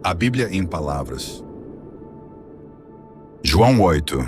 A Bíblia em palavras. João 8.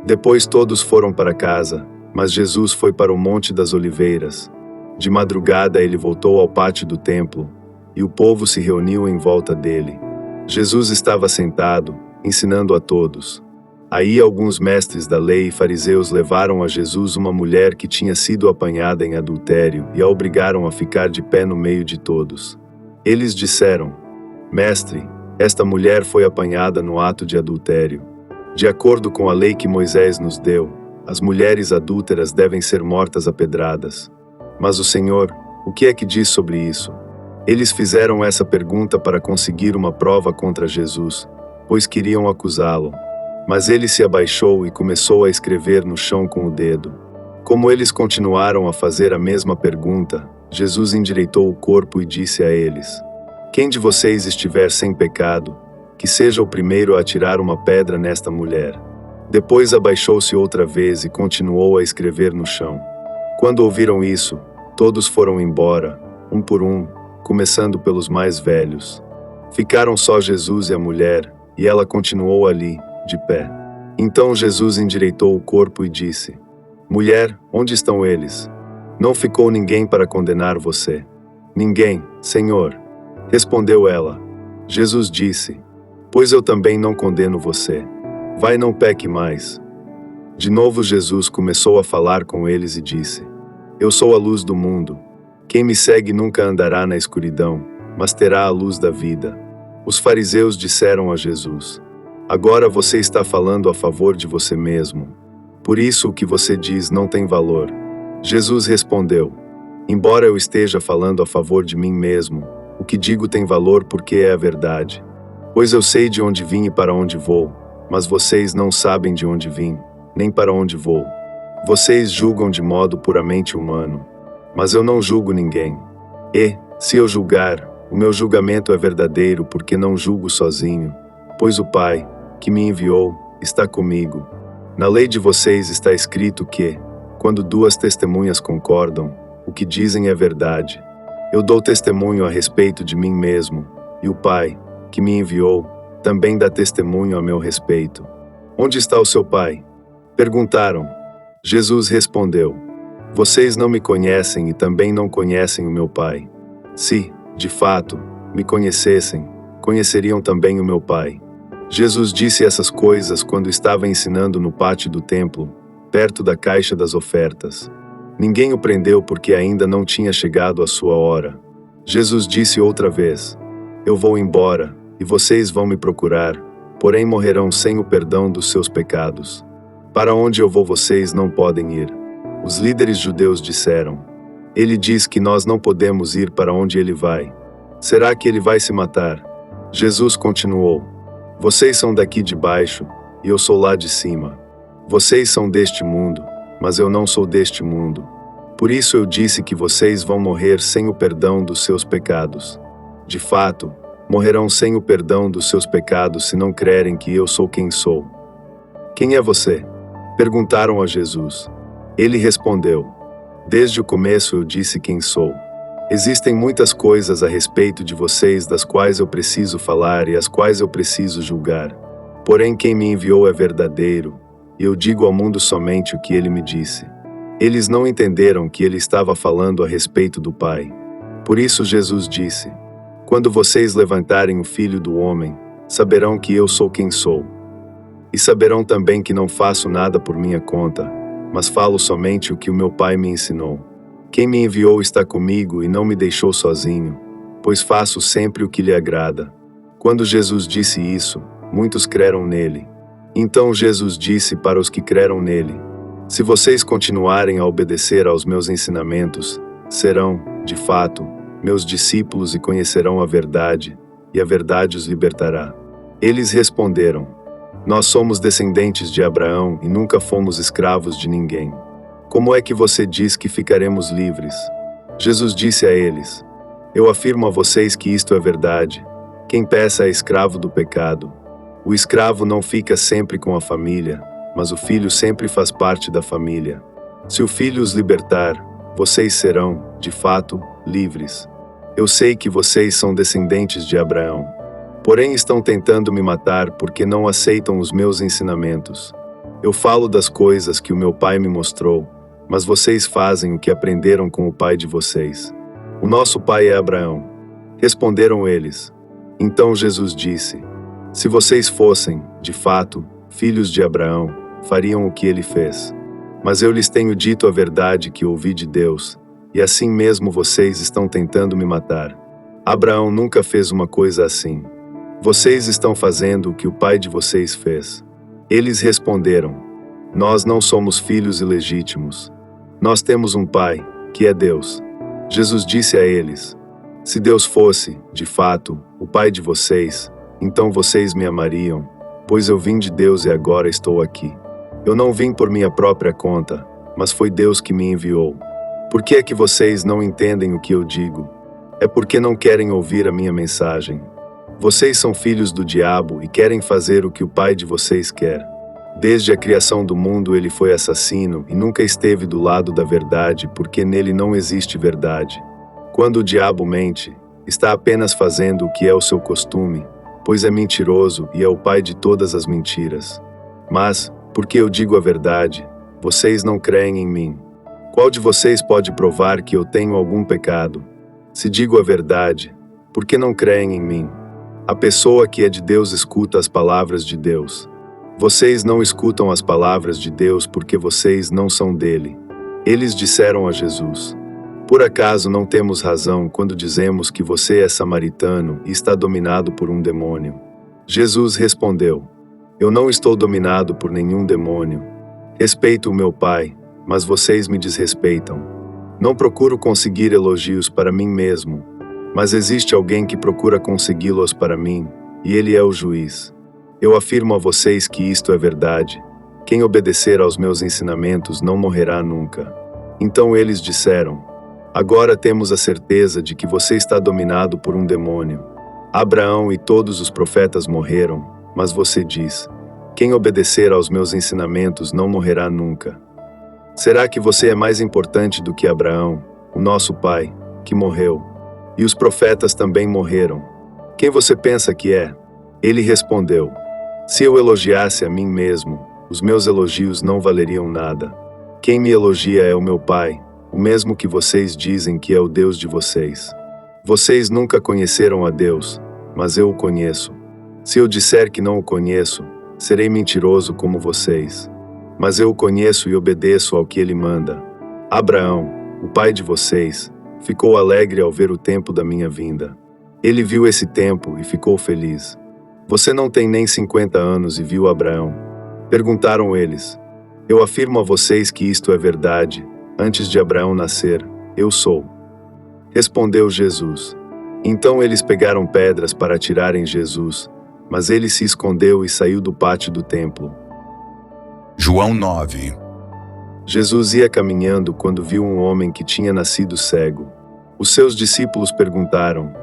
Depois todos foram para casa, mas Jesus foi para o Monte das Oliveiras. De madrugada ele voltou ao pátio do templo, e o povo se reuniu em volta dele. Jesus estava sentado, ensinando a todos. Aí alguns mestres da lei e fariseus levaram a Jesus uma mulher que tinha sido apanhada em adultério e a obrigaram a ficar de pé no meio de todos. Eles disseram: Mestre, esta mulher foi apanhada no ato de adultério. De acordo com a lei que Moisés nos deu, as mulheres adúlteras devem ser mortas a pedradas. Mas o Senhor, o que é que diz sobre isso? Eles fizeram essa pergunta para conseguir uma prova contra Jesus, pois queriam acusá-lo. Mas ele se abaixou e começou a escrever no chão com o dedo. Como eles continuaram a fazer a mesma pergunta, Jesus endireitou o corpo e disse a eles: Quem de vocês estiver sem pecado, que seja o primeiro a atirar uma pedra nesta mulher. Depois abaixou-se outra vez e continuou a escrever no chão. Quando ouviram isso, todos foram embora, um por um, começando pelos mais velhos. Ficaram só Jesus e a mulher, e ela continuou ali, de pé. Então Jesus endireitou o corpo e disse: Mulher, onde estão eles? Não ficou ninguém para condenar você? Ninguém, Senhor. Respondeu ela. Jesus disse: Pois eu também não condeno você. Vai, não peque mais. De novo Jesus começou a falar com eles e disse: Eu sou a luz do mundo. Quem me segue nunca andará na escuridão, mas terá a luz da vida. Os fariseus disseram a Jesus: Agora você está falando a favor de você mesmo. Por isso o que você diz não tem valor. Jesus respondeu: Embora eu esteja falando a favor de mim mesmo, o que digo tem valor porque é a verdade. Pois eu sei de onde vim e para onde vou, mas vocês não sabem de onde vim, nem para onde vou. Vocês julgam de modo puramente humano, mas eu não julgo ninguém. E, se eu julgar, o meu julgamento é verdadeiro porque não julgo sozinho, pois o Pai, que me enviou, está comigo. Na lei de vocês está escrito que, quando duas testemunhas concordam, o que dizem é verdade. Eu dou testemunho a respeito de mim mesmo, e o Pai, que me enviou, também dá testemunho a meu respeito. Onde está o seu Pai? Perguntaram. Jesus respondeu: Vocês não me conhecem e também não conhecem o meu Pai. Se, de fato, me conhecessem, conheceriam também o meu Pai. Jesus disse essas coisas quando estava ensinando no pátio do templo, perto da caixa das ofertas. Ninguém o prendeu porque ainda não tinha chegado a sua hora. Jesus disse outra vez: Eu vou embora, e vocês vão me procurar, porém morrerão sem o perdão dos seus pecados. Para onde eu vou vocês não podem ir. Os líderes judeus disseram: Ele diz que nós não podemos ir para onde ele vai. Será que ele vai se matar? Jesus continuou: Vocês são daqui de baixo, e eu sou lá de cima. Vocês são deste mundo, mas eu não sou deste mundo. Por isso eu disse que vocês vão morrer sem o perdão dos seus pecados. De fato, morrerão sem o perdão dos seus pecados se não crerem que eu sou quem sou. Quem é você? Perguntaram a Jesus. Ele respondeu: Desde o começo eu disse quem sou. Existem muitas coisas a respeito de vocês das quais eu preciso falar e as quais eu preciso julgar. Porém quem me enviou é verdadeiro, e eu digo ao mundo somente o que ele me disse. Eles não entenderam que ele estava falando a respeito do Pai. Por isso Jesus disse: Quando vocês levantarem o Filho do Homem, saberão que eu sou quem sou. E saberão também que não faço nada por minha conta, mas falo somente o que o meu Pai me ensinou. Quem me enviou está comigo e não me deixou sozinho, pois faço sempre o que lhe agrada. Quando Jesus disse isso, muitos creram nele. Então Jesus disse para os que creram nele: Se vocês continuarem a obedecer aos meus ensinamentos, serão, de fato, meus discípulos e conhecerão a verdade, e a verdade os libertará. Eles responderam: Nós somos descendentes de Abraão e nunca fomos escravos de ninguém. Como é que você diz que ficaremos livres? Jesus disse a eles: Eu afirmo a vocês que isto é verdade. Quem peca é escravo do pecado. O escravo não fica sempre com a família, mas o filho sempre faz parte da família. Se o filho os libertar, vocês serão, de fato, livres. Eu sei que vocês são descendentes de Abraão. Porém estão tentando me matar porque não aceitam os meus ensinamentos. Eu falo das coisas que o meu pai me mostrou, mas vocês fazem o que aprenderam com o pai de vocês. O nosso pai é Abraão. Responderam eles. Então Jesus disse: se vocês fossem, de fato, filhos de Abraão, fariam o que ele fez. Mas eu lhes tenho dito a verdade que ouvi de Deus, e assim mesmo vocês estão tentando me matar. Abraão nunca fez uma coisa assim. Vocês estão fazendo o que o pai de vocês fez. Eles responderam: nós não somos filhos ilegítimos. Nós temos um pai, que é Deus. Jesus disse a eles: se Deus fosse, de fato, o pai de vocês, então vocês me amariam, pois eu vim de Deus e agora estou aqui. Eu não vim por minha própria conta, mas foi Deus que me enviou. Por que é que vocês não entendem o que eu digo? É porque não querem ouvir a minha mensagem. Vocês são filhos do diabo e querem fazer o que o pai de vocês quer. Desde a criação do mundo ele foi assassino e nunca esteve do lado da verdade, porque nele não existe verdade. Quando o diabo mente, está apenas fazendo o que é o seu costume, pois é mentiroso e é o pai de todas as mentiras. Mas, porque eu digo a verdade, vocês não creem em mim. Qual de vocês pode provar que eu tenho algum pecado? Se digo a verdade, por que não creem em mim? A pessoa que é de Deus escuta as palavras de Deus. Vocês não escutam as palavras de Deus porque vocês não são dele. Eles disseram a Jesus: por acaso não temos razão quando dizemos que você é samaritano e está dominado por um demônio? Jesus respondeu: eu não estou dominado por nenhum demônio. Respeito o meu Pai, mas vocês me desrespeitam. Não procuro conseguir elogios para mim mesmo, mas existe alguém que procura consegui-los para mim, e ele é o juiz. Eu afirmo a vocês que isto é verdade. Quem obedecer aos meus ensinamentos não morrerá nunca. Então eles disseram: agora temos a certeza de que você está dominado por um demônio. Abraão e todos os profetas morreram, mas você diz: quem obedecer aos meus ensinamentos não morrerá nunca. Será que você é mais importante do que Abraão, o nosso pai, que morreu? E os profetas também morreram. Quem você pensa que é? Ele respondeu: se eu elogiasse a mim mesmo, os meus elogios não valeriam nada. Quem me elogia é o meu Pai, o mesmo que vocês dizem que é o Deus de vocês. Vocês nunca conheceram a Deus, mas eu o conheço. Se eu disser que não o conheço, serei mentiroso como vocês. Mas eu o conheço e obedeço ao que ele manda. Abraão, o pai de vocês, ficou alegre ao ver o tempo da minha vinda. Ele viu esse tempo e ficou feliz. Você não tem nem 50 anos e viu Abraão? Perguntaram eles. Eu afirmo a vocês que isto é verdade. Antes de Abraão nascer, eu sou. Respondeu Jesus. Então eles pegaram pedras para atirar em Jesus, mas ele se escondeu e saiu do pátio do templo. João 9. Jesus ia caminhando quando viu um homem que tinha nascido cego. Os seus discípulos perguntaram: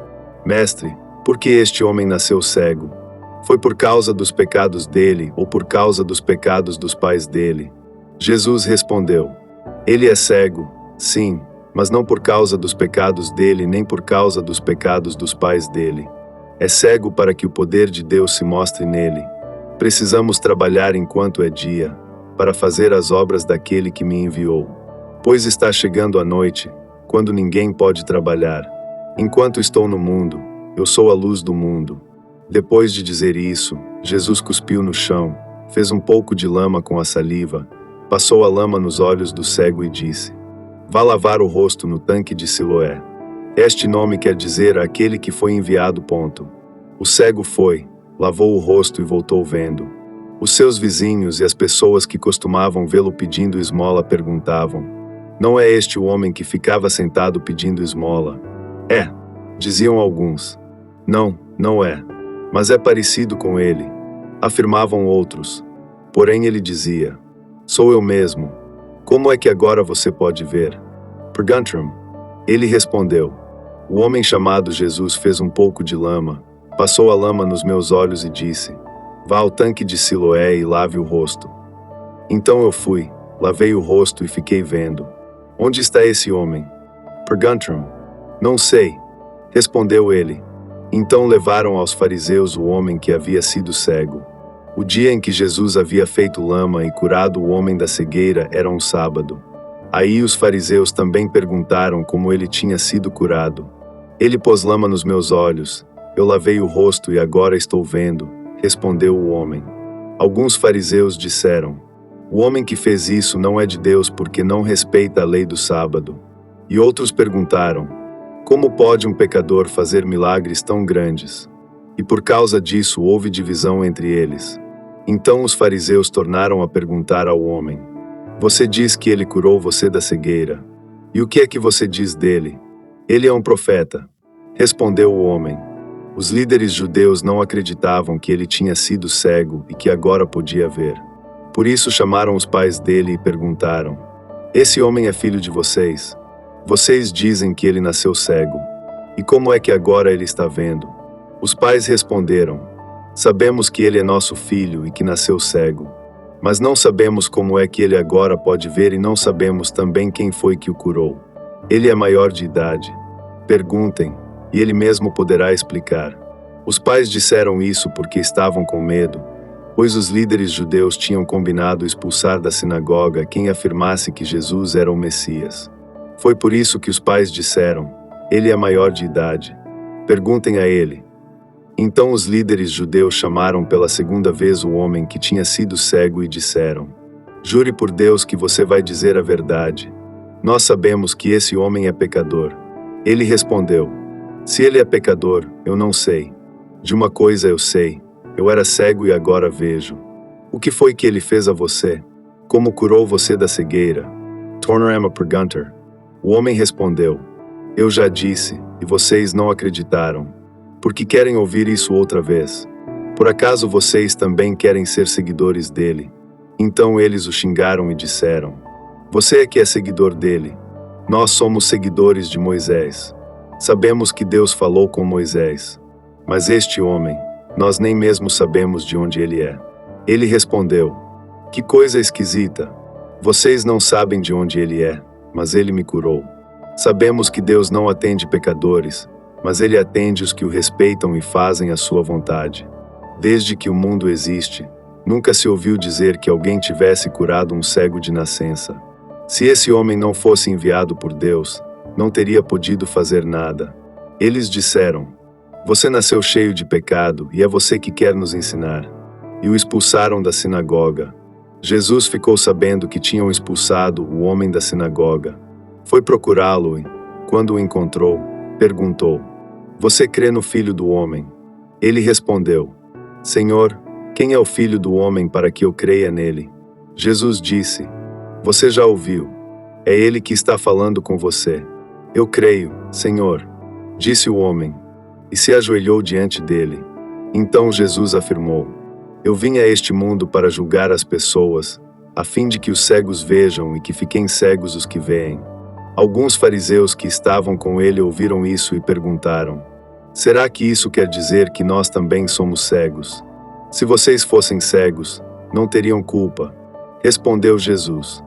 Mestre, por que este homem nasceu cego? Foi por causa dos pecados dele ou por causa dos pecados dos pais dele? Jesus respondeu: Ele é cego, sim, mas não por causa dos pecados dele nem por causa dos pecados dos pais dele. É cego para que o poder de Deus se mostre nele. Precisamos trabalhar enquanto é dia, para fazer as obras daquele que me enviou. Pois está chegando a noite, quando ninguém pode trabalhar. Enquanto estou no mundo, eu sou a luz do mundo. Depois de dizer isso, Jesus cuspiu no chão, fez um pouco de lama com a saliva, passou a lama nos olhos do cego e disse: Vá lavar o rosto no tanque de Siloé. Este nome quer dizer aquele que foi enviado. O cego foi, lavou o rosto e voltou vendo. Os seus vizinhos e as pessoas que costumavam vê-lo pedindo esmola perguntavam: Não é este o homem que ficava sentado pedindo esmola? É, diziam alguns. Não, não é. Mas é parecido com ele, afirmavam outros. Porém ele dizia: Sou eu mesmo. Como é que agora você pode ver? Perguntaram. Ele respondeu: O homem chamado Jesus fez um pouco de lama, passou a lama nos meus olhos e disse: Vá ao tanque de Siloé e lave o rosto. Então eu fui, lavei o rosto e fiquei vendo. Onde está esse homem? Perguntaram. Não sei. Respondeu ele. Então levaram aos fariseus o homem que havia sido cego. O dia em que Jesus havia feito lama e curado o homem da cegueira era um sábado. Aí os fariseus também perguntaram como ele tinha sido curado. Ele pôs lama nos meus olhos, eu lavei o rosto e agora estou vendo, respondeu o homem. Alguns fariseus disseram: o homem que fez isso não é de Deus porque não respeita a lei do sábado. E outros perguntaram: como pode um pecador fazer milagres tão grandes? E por causa disso houve divisão entre eles. Então os fariseus tornaram a perguntar ao homem: você diz que ele curou você da cegueira. E o que é que você diz dele? Ele é um profeta. Respondeu o homem. Os líderes judeus não acreditavam que ele tinha sido cego e que agora podia ver. Por isso chamaram os pais dele e perguntaram: esse homem é filho de vocês? Vocês dizem que ele nasceu cego. E como é que agora ele está vendo? Os pais responderam: sabemos que ele é nosso filho e que nasceu cego. Mas não sabemos como é que ele agora pode ver e não sabemos também quem foi que o curou. Ele é maior de idade. Perguntem, e ele mesmo poderá explicar. Os pais disseram isso porque estavam com medo, pois os líderes judeus tinham combinado expulsar da sinagoga quem afirmasse que Jesus era o Messias. Foi por isso que os pais disseram: ele é maior de idade. Perguntem a ele. Então os líderes judeus chamaram pela segunda vez o homem que tinha sido cego e disseram: jure por Deus que você vai dizer a verdade. Nós sabemos que esse homem é pecador. Ele respondeu: se ele é pecador, eu não sei. De uma coisa eu sei, eu era cego e agora vejo. O que foi que ele fez a você? Como curou você da cegueira? Torna-me a perguntar. O homem respondeu: eu já disse, e vocês não acreditaram. Porque querem ouvir isso outra vez? Por acaso vocês também querem ser seguidores dele? Então eles o xingaram e disseram: você é que é seguidor dele. Nós somos seguidores de Moisés. Sabemos que Deus falou com Moisés. Mas este homem, nós nem mesmo sabemos de onde ele é. Ele respondeu: que coisa esquisita. Vocês não sabem de onde ele é, mas ele me curou. Sabemos que Deus não atende pecadores, mas ele atende os que o respeitam e fazem a sua vontade. Desde que o mundo existe, nunca se ouviu dizer que alguém tivesse curado um cego de nascença. Se esse homem não fosse enviado por Deus, não teria podido fazer nada. Eles disseram: você nasceu cheio de pecado e é você que quer nos ensinar. E o expulsaram da sinagoga. Jesus ficou sabendo que tinham expulsado o homem da sinagoga. Foi procurá-lo e, quando o encontrou, perguntou: você crê no Filho do Homem? Ele respondeu: Senhor, quem é o Filho do Homem para que eu creia nele? Jesus disse: você já ouviu. É ele que está falando com você. Eu creio, Senhor, disse o homem, e se ajoelhou diante dele. Então Jesus afirmou: eu vim a este mundo para julgar as pessoas, a fim de que os cegos vejam e que fiquem cegos os que veem. Alguns fariseus que estavam com ele ouviram isso e perguntaram: será que isso quer dizer que nós também somos cegos? Se vocês fossem cegos, não teriam culpa. Respondeu Jesus: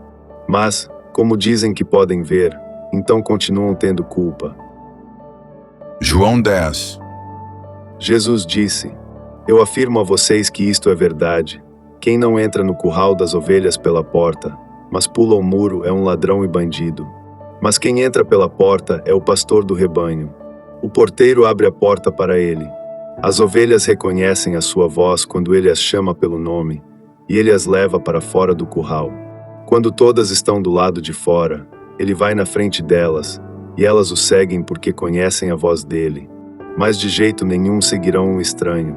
mas, como dizem que podem ver, então continuam tendo culpa. João 10. Jesus disse: eu afirmo a vocês que isto é verdade. Quem não entra no curral das ovelhas pela porta, mas pula o muro é um ladrão e bandido. Mas quem entra pela porta é o pastor do rebanho. O porteiro abre a porta para ele. As ovelhas reconhecem a sua voz quando ele as chama pelo nome, e ele as leva para fora do curral. Quando todas estão do lado de fora, ele vai na frente delas, e elas o seguem porque conhecem a voz dele. Mas de jeito nenhum seguirão um estranho.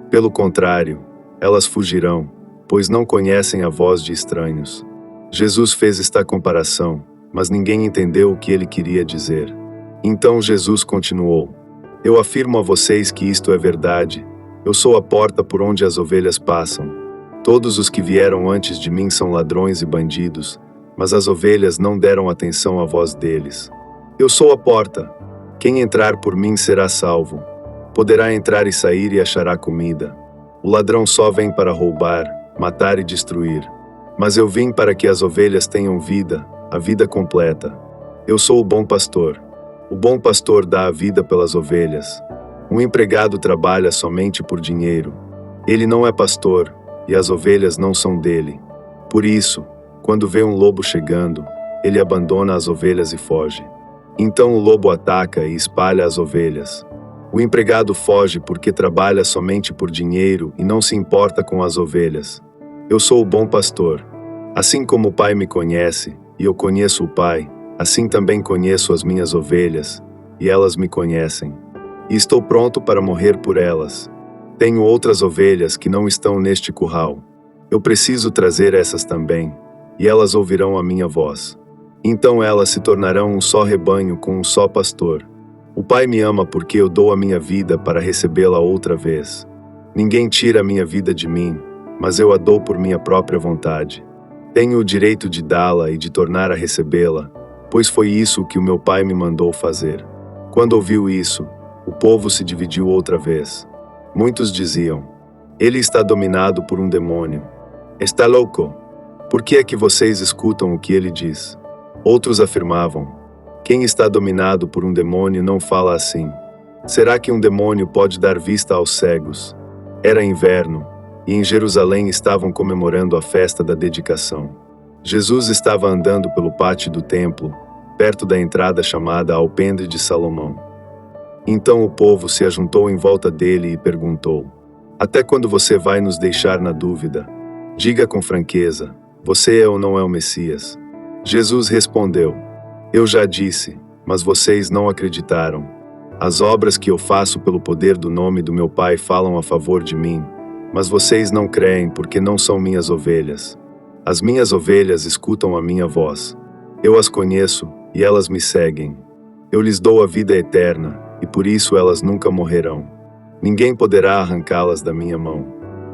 Pelo contrário, elas fugirão, pois não conhecem a voz de estranhos. Jesus fez esta comparação, mas ninguém entendeu o que ele queria dizer. Então Jesus continuou: eu afirmo a vocês que isto é verdade. Eu sou a porta por onde as ovelhas passam. Todos os que vieram antes de mim são ladrões e bandidos, mas as ovelhas não deram atenção à voz deles. Eu sou a porta. Quem entrar por mim será salvo. Poderá entrar e sair e achará comida. O ladrão só vem para roubar, matar e destruir. Mas eu vim para que as ovelhas tenham vida, a vida completa. Eu sou o bom pastor. O bom pastor dá a vida pelas ovelhas. Um empregado trabalha somente por dinheiro. Ele não é pastor, e as ovelhas não são dele. Por isso, quando vê um lobo chegando, ele abandona as ovelhas e foge. Então o lobo ataca e espalha as ovelhas. O empregado foge porque trabalha somente por dinheiro e não se importa com as ovelhas. Eu sou o bom pastor. Assim como o Pai me conhece, e eu conheço o Pai, assim também conheço as minhas ovelhas, e elas me conhecem. E estou pronto para morrer por elas. Tenho outras ovelhas que não estão neste curral. Eu preciso trazer essas também, e elas ouvirão a minha voz. Então elas se tornarão um só rebanho com um só pastor. O Pai me ama porque eu dou a minha vida para recebê-la outra vez. Ninguém tira a minha vida de mim, mas eu a dou por minha própria vontade. Tenho o direito de dá-la e de tornar a recebê-la, pois foi isso que o meu Pai me mandou fazer. Quando ouviu isso, o povo se dividiu outra vez. Muitos diziam: ele está dominado por um demônio. Está louco? Por que é que vocês escutam o que ele diz? Outros afirmavam: quem está dominado por um demônio não fala assim. Será que um demônio pode dar vista aos cegos? Era inverno, e em Jerusalém estavam comemorando a festa da dedicação. Jesus estava andando pelo pátio do templo, perto da entrada chamada Alpendre de Salomão. Então o povo se ajuntou em volta dele e perguntou: até quando você vai nos deixar na dúvida? Diga com franqueza, você é ou não é o Messias? Jesus respondeu: eu já disse, mas vocês não acreditaram. As obras que eu faço pelo poder do nome do meu Pai falam a favor de mim, mas vocês não creem porque não são minhas ovelhas. As minhas ovelhas escutam a minha voz. Eu as conheço, e elas me seguem. Eu lhes dou a vida eterna, e por isso elas nunca morrerão. Ninguém poderá arrancá-las da minha mão.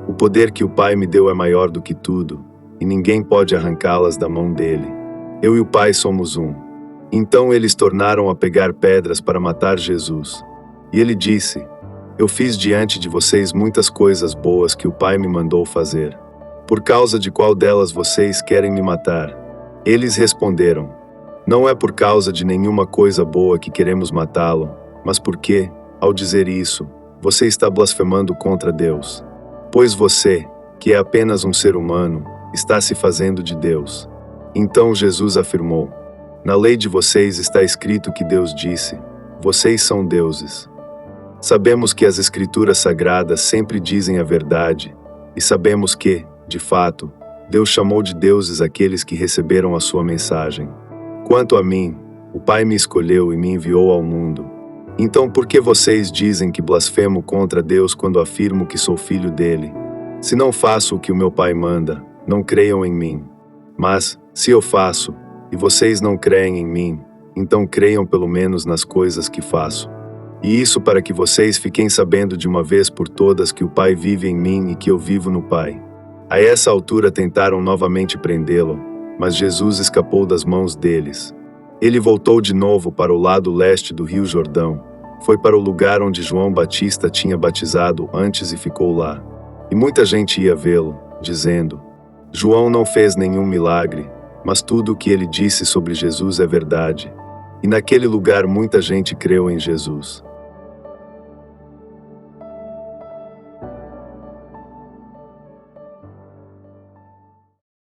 O poder que o Pai me deu é maior do que tudo, e ninguém pode arrancá-las da mão dele. Eu e o Pai somos um. Então eles tornaram a pegar pedras para matar Jesus. E ele disse: eu fiz diante de vocês muitas coisas boas que o Pai me mandou fazer. Por causa de qual delas vocês querem me matar? Eles responderam: não é por causa de nenhuma coisa boa que queremos matá-lo, mas porque, ao dizer isso, você está blasfemando contra Deus. Pois você, que é apenas um ser humano, está se fazendo de Deus. Então Jesus afirmou: na lei de vocês está escrito que Deus disse: vocês são deuses. Sabemos que as Escrituras Sagradas sempre dizem a verdade, e sabemos que, de fato, Deus chamou de deuses aqueles que receberam a sua mensagem. Quanto a mim, o Pai me escolheu e me enviou ao mundo. Então por que vocês dizem que blasfemo contra Deus quando afirmo que sou filho dele? Se não faço o que o meu Pai manda, não creiam em mim. Mas, se eu faço, e vocês não creem em mim, então creiam pelo menos nas coisas que faço. E isso para que vocês fiquem sabendo de uma vez por todas que o Pai vive em mim e que eu vivo no Pai. A essa altura tentaram novamente prendê-lo, mas Jesus escapou das mãos deles. Ele voltou de novo para o lado leste do Rio Jordão, foi para o lugar onde João Batista tinha batizado antes e ficou lá. E muita gente ia vê-lo, dizendo: João não fez nenhum milagre, mas tudo o que ele disse sobre Jesus é verdade. E naquele lugar muita gente creu em Jesus.